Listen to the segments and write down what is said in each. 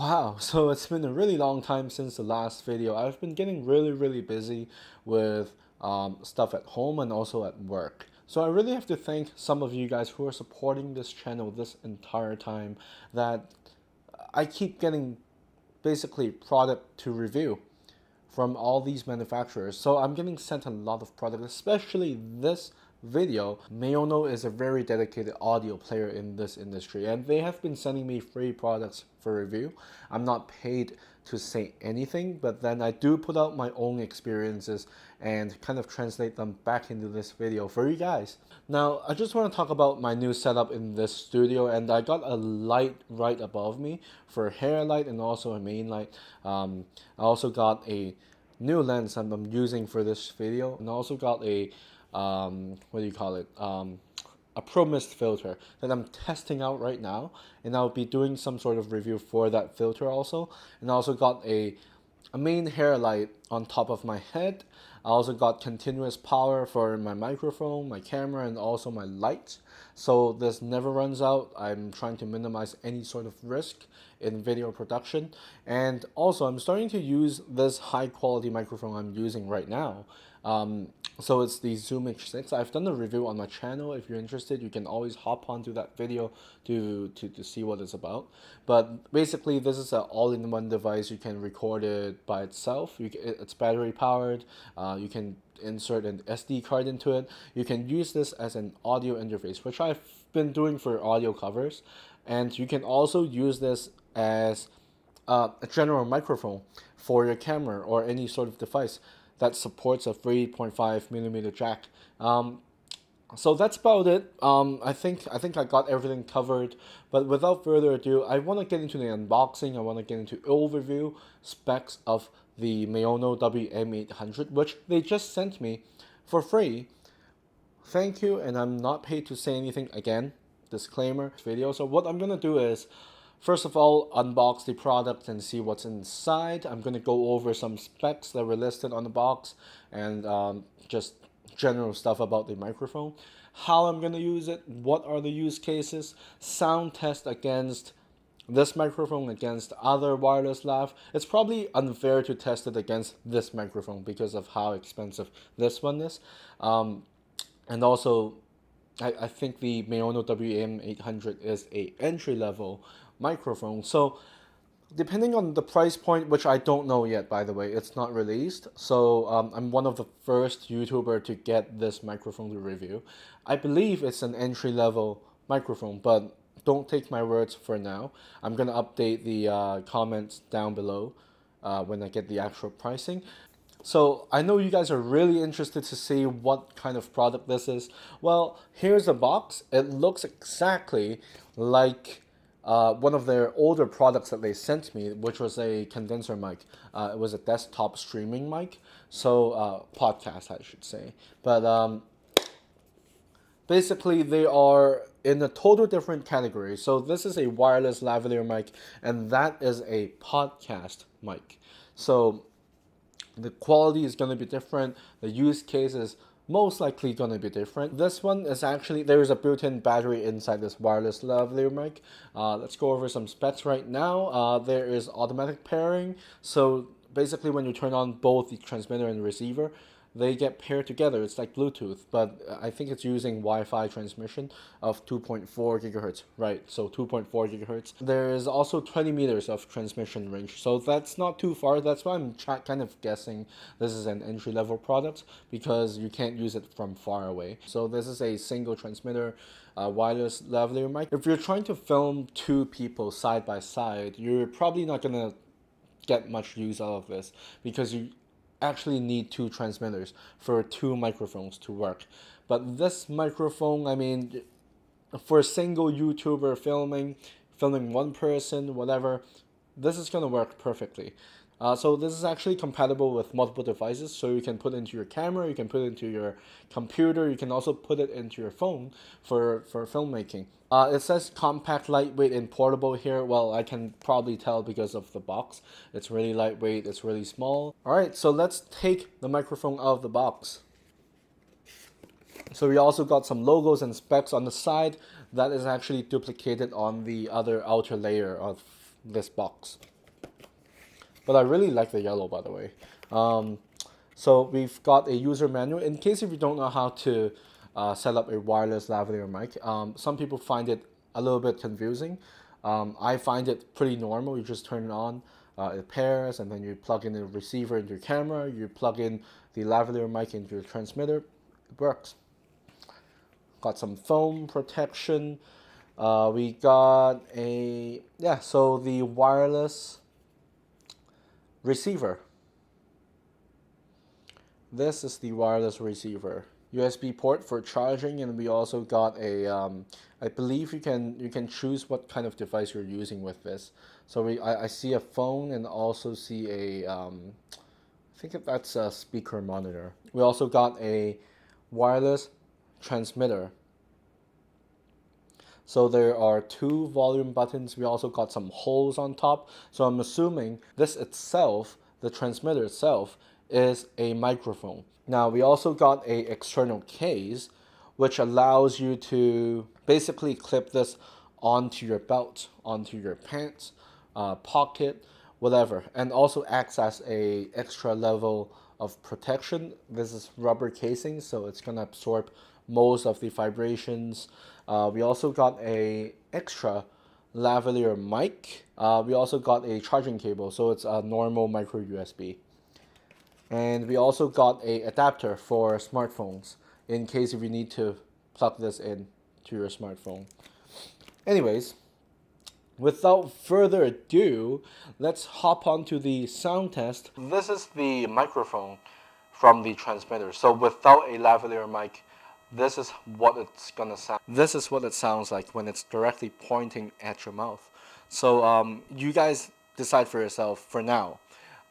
Wow, so it's been a really long time since the last video. I've been getting really busy with stuff at home and also at work. So I really have to thank some of you guys who are supporting this channel this entire time, that I keep getting basically product to review from all these manufacturers. So I'm getting sent a lot of product, especially this video. Maono is a very dedicated audio player in this industry, and they have been sending me free products for review. I'm not paid to say anything, but then I do put out my own experiences and kind of translate them back into this video for you guys. Now, I just want to talk about my new setup in this studio, and I got a light right above me for a hair light and also a main light. I also got a new lens I'm using for this video, and I also got a what do you call it? A Pro Mist filter that I'm testing out right now, and I'll be doing some sort of review for that filter also. And I also got a main hair light on top of my head. I also got continuous power for my microphone, my camera, and also my lights. So this never runs out. I'm trying to minimize any sort of risk in video production. And also I'm starting to use this high quality microphone I'm using right now. So it's the Zoom H6. I've done a review on my channel. If you're interested, you can always hop onto that video to see what it's about. But basically, this is an all-in-one device. You can record it by itself. It's battery powered. You can insert an SD card into it. You can use this as an audio interface, which I've been doing for audio covers. And you can also use this as a general microphone for your camera or any sort of device that supports a 3.5mm jack. So that's about it. I think I got everything covered. But without further ado, I want to get into the unboxing. I want to get into overview specs of the Maono WM800, which they just sent me for free. Thank you, and I'm not paid to say anything again. Disclaimer video. So what I'm gonna do is, first of all, unbox the product and see what's inside. I'm going to go over some specs that were listed on the box, and just general stuff about the microphone, how I'm going to use it, what are the use cases, sound test against this microphone against other wireless lav. It's probably unfair to test it against this microphone because of how expensive this one is. And also, I think the Maono WM800 is a entry-level microphone. So depending on the price point, which I don't know yet, by the way, it's not released. So I'm one of the first YouTuber to get this microphone to review. I believe it's an entry-level microphone, but don't take my words for now. I'm going to update the comments down below when I get the actual pricing. So I know you guys are really interested to see what kind of product this is. Well, here's a box. It looks exactly like one of their older products that they sent me, which was a condenser mic. It was a desktop streaming mic, so podcast I should say. But basically they are in a total different category. So this is a wireless lavalier mic, and that is a podcast mic. So the quality is going to be different. The use case is most likely going to be different. This one is actually, there is a built-in battery inside this wireless lavalier mic. Let's go over some specs right now. There is automatic pairing. So basically when you turn on both the transmitter and receiver, they get paired together. It's like Bluetooth, but I think it's using Wi-Fi transmission of 2.4 gigahertz, right? So 2.4 gigahertz. There is also 20 meters of transmission range, so that's not too far. That's why I'm kind of guessing this is an entry-level product, because you can't use it from far away. So this is a single transmitter wireless lavalier mic. If you're trying to film two people side by side, you're probably not gonna get much use out of this, because you actually need two transmitters for two microphones to work. But this microphone, I mean, for a single YouTuber filming one person, whatever, this is gonna work perfectly. So this is actually compatible with multiple devices, so you can put it into your camera, you can put it into your computer, you can also put it into your phone for filmmaking. It says compact, lightweight, and portable here. Well, I can probably tell because of the box. It's really lightweight, it's really small. Alright, so let's take the microphone out of the box. So we also got some logos and specs on the side that is actually duplicated on the other outer layer of this box. But I really like the yellow, by the way. So we've got a user manual. In case if you don't know how to set up a wireless lavalier mic, some people find it a little bit confusing. I find it pretty normal. You just turn it on, it pairs, and then you plug in the receiver into your camera. You plug in the lavalier mic into your transmitter. It works. Got some foam protection. We got a, yeah, so the wireless receiver. This is the wireless receiver. USB port for charging, and we also got a, I believe you can choose what kind of device you're using with this. So I see a phone and also see a, I think that's a speaker monitor. We also got a wireless transmitter. So there are two volume buttons. We also got some holes on top. So I'm assuming this itself, the transmitter itself, is a microphone. Now we also got a external case, which allows you to basically clip this onto your belt, onto your pants, pocket, whatever, and also acts as a extra level of protection. This is rubber casing, so it's gonna absorb most of the vibrations. We also got a extra lavalier mic. We also got a charging cable, so it's a normal micro USB. And we also got a adapter for smartphones in case if you need to plug this in to your smartphone. Anyways, without further ado, let's hop onto the sound test. This is the microphone from the transmitter. So without a lavalier mic, this is what it's gonna sound. This is what it sounds like when it's directly pointing at your mouth. So you guys decide for yourself for now.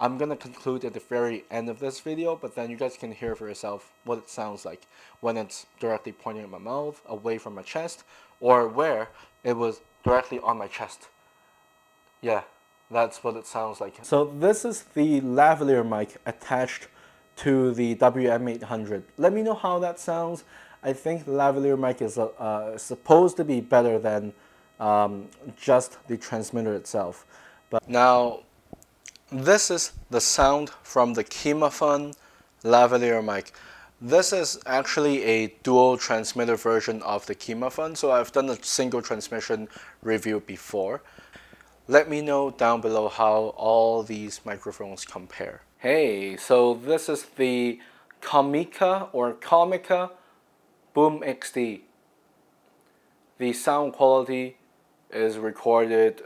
I'm gonna conclude at the very end of this video, but then you guys can hear for yourself what it sounds like when it's directly pointing at my mouth, away from my chest, or where it was directly on my chest. Yeah, that's what it sounds like. So this is the lavalier mic attached to the WM800. Let me know how that sounds. I think the lavalier mic is supposed to be better than just the transmitter itself. But now, this is the sound from the Kimafun lavalier mic. This is actually a dual transmitter version of the Kimafun, so I've done a single transmission review before. Let me know down below how all these microphones compare. Hey, so this is the Comica or Comica Boom XD. The sound quality is recorded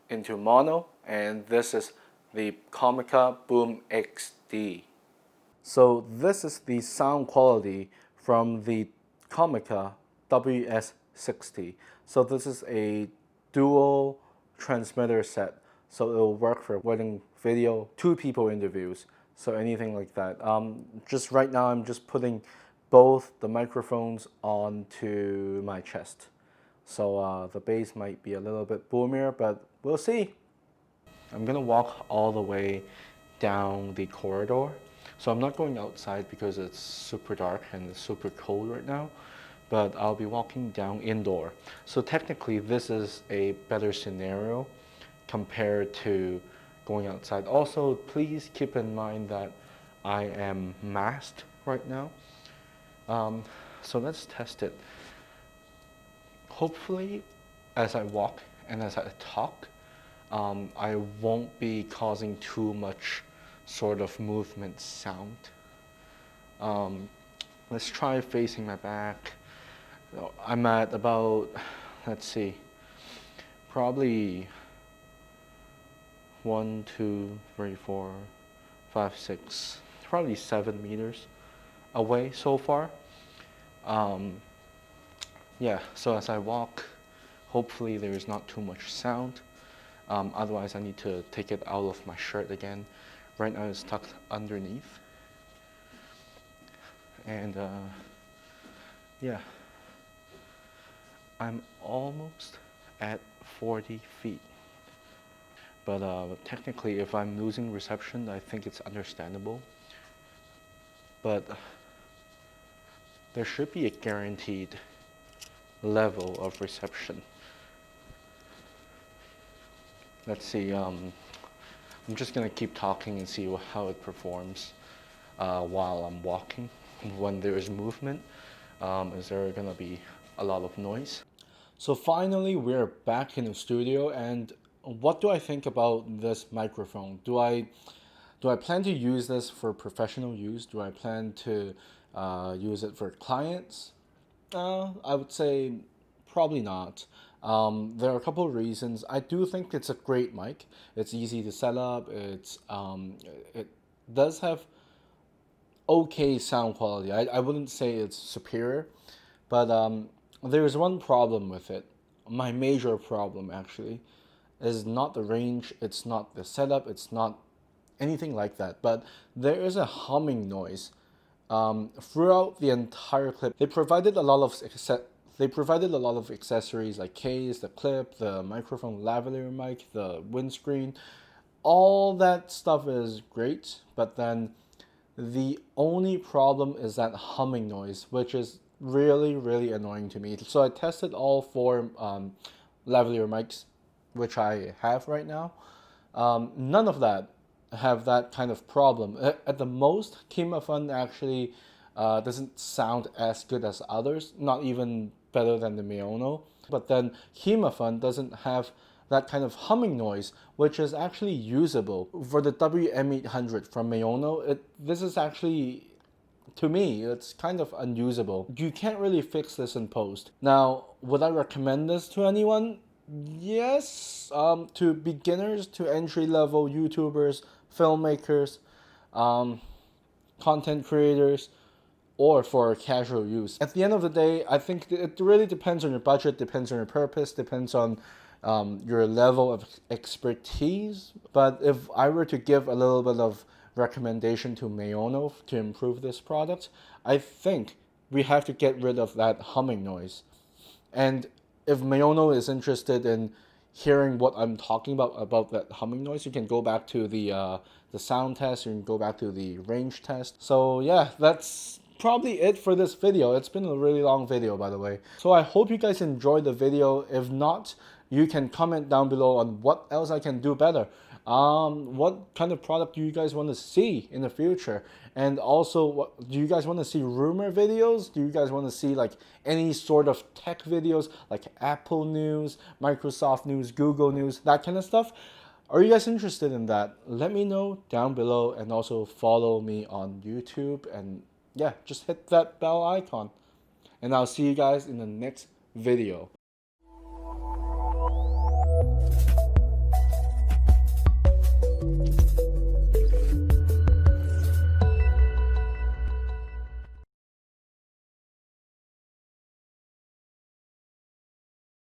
into mono, and this is the Comica Boom XD. So this is the sound quality from the Comica WS60. So this is a dual transmitter set, so it will work for wedding video, two people interviews, so anything like that. Just right now I'm just putting both the microphones onto my chest, so the bass might be a little bit boomier, but we'll see. I'm gonna walk all the way down the corridor. So I'm not going outside because it's super dark and it's super cold right now, but I'll be walking down indoor. So technically this is a better scenario compared to going outside. Also, please keep in mind that I am masked right now. So let's test it. Hopefully, as I walk and as I talk, I won't be causing too much sort of movement sound. Let's try facing my back. I'm at about, let's see, probably 1, 2, 3, 4, 5, 6, probably 7 meters away so far. Yeah, so as I walk, hopefully there is not too much sound. Otherwise I need to take it out of my shirt again. Right now it's tucked underneath. And yeah, I'm almost at 40 feet. But technically if I'm losing reception, I think it's understandable. But there should be a guaranteed level of reception. Let's see. I'm just gonna keep talking and see how it performs while I'm walking. When there is movement, is there gonna be a lot of noise? So finally, we're back in the studio, and what do I think about this microphone? Do I plan to use this for professional use? Do I plan to use it for clients? I would say probably not. There are a couple of reasons. I do think it's a great mic. It's easy to set up. It does have okay sound quality. I wouldn't say it's superior, but there's one problem with it. My major problem actually is not the range. It's not the setup. It's not anything like that. But there is a humming noise throughout the entire clip. They provided a lot of accessories like case, the clip, the microphone lavalier mic, the windscreen. All that stuff is great, but then the only problem is that humming noise, which is really, really annoying to me. So I tested all four lavalier mics, which I have right now. None of that have that kind of problem. At the most, Kimafun actually doesn't sound as good as others, not even better than the Maono. But then Kimafun doesn't have that kind of humming noise, which is actually usable. For the WM800 from Maono, this is actually, to me, it's kind of unusable. You can't really fix this in post. Now, would I recommend this to anyone? Yes, to beginners, to entry-level YouTubers, filmmakers, um, content creators, or for casual use. At the end of the day, I think it really depends on your budget, depends on your purpose, depends on your level of expertise. But if I were to give a little bit of recommendation to Maono to improve this product, I think we have to get rid of that humming noise. And if Maono is interested in hearing what I'm talking about that humming noise, you can go back to the sound test, you can go back to the range test. So yeah, that's probably it for this video. It's been a really long video, by the way. So I hope you guys enjoyed the video. If not, you can comment down below on what else I can do better. What kind of product do you guys want to see in the future? And also, what do you guys want to see? Rumor videos? Do you guys want to see like any sort of tech videos, like Apple news, Microsoft news, Google news, that kind of stuff? Are you guys interested in that? Let me know down below, and also follow me on YouTube, and yeah, just hit that bell icon. And I'll see you guys in the next video.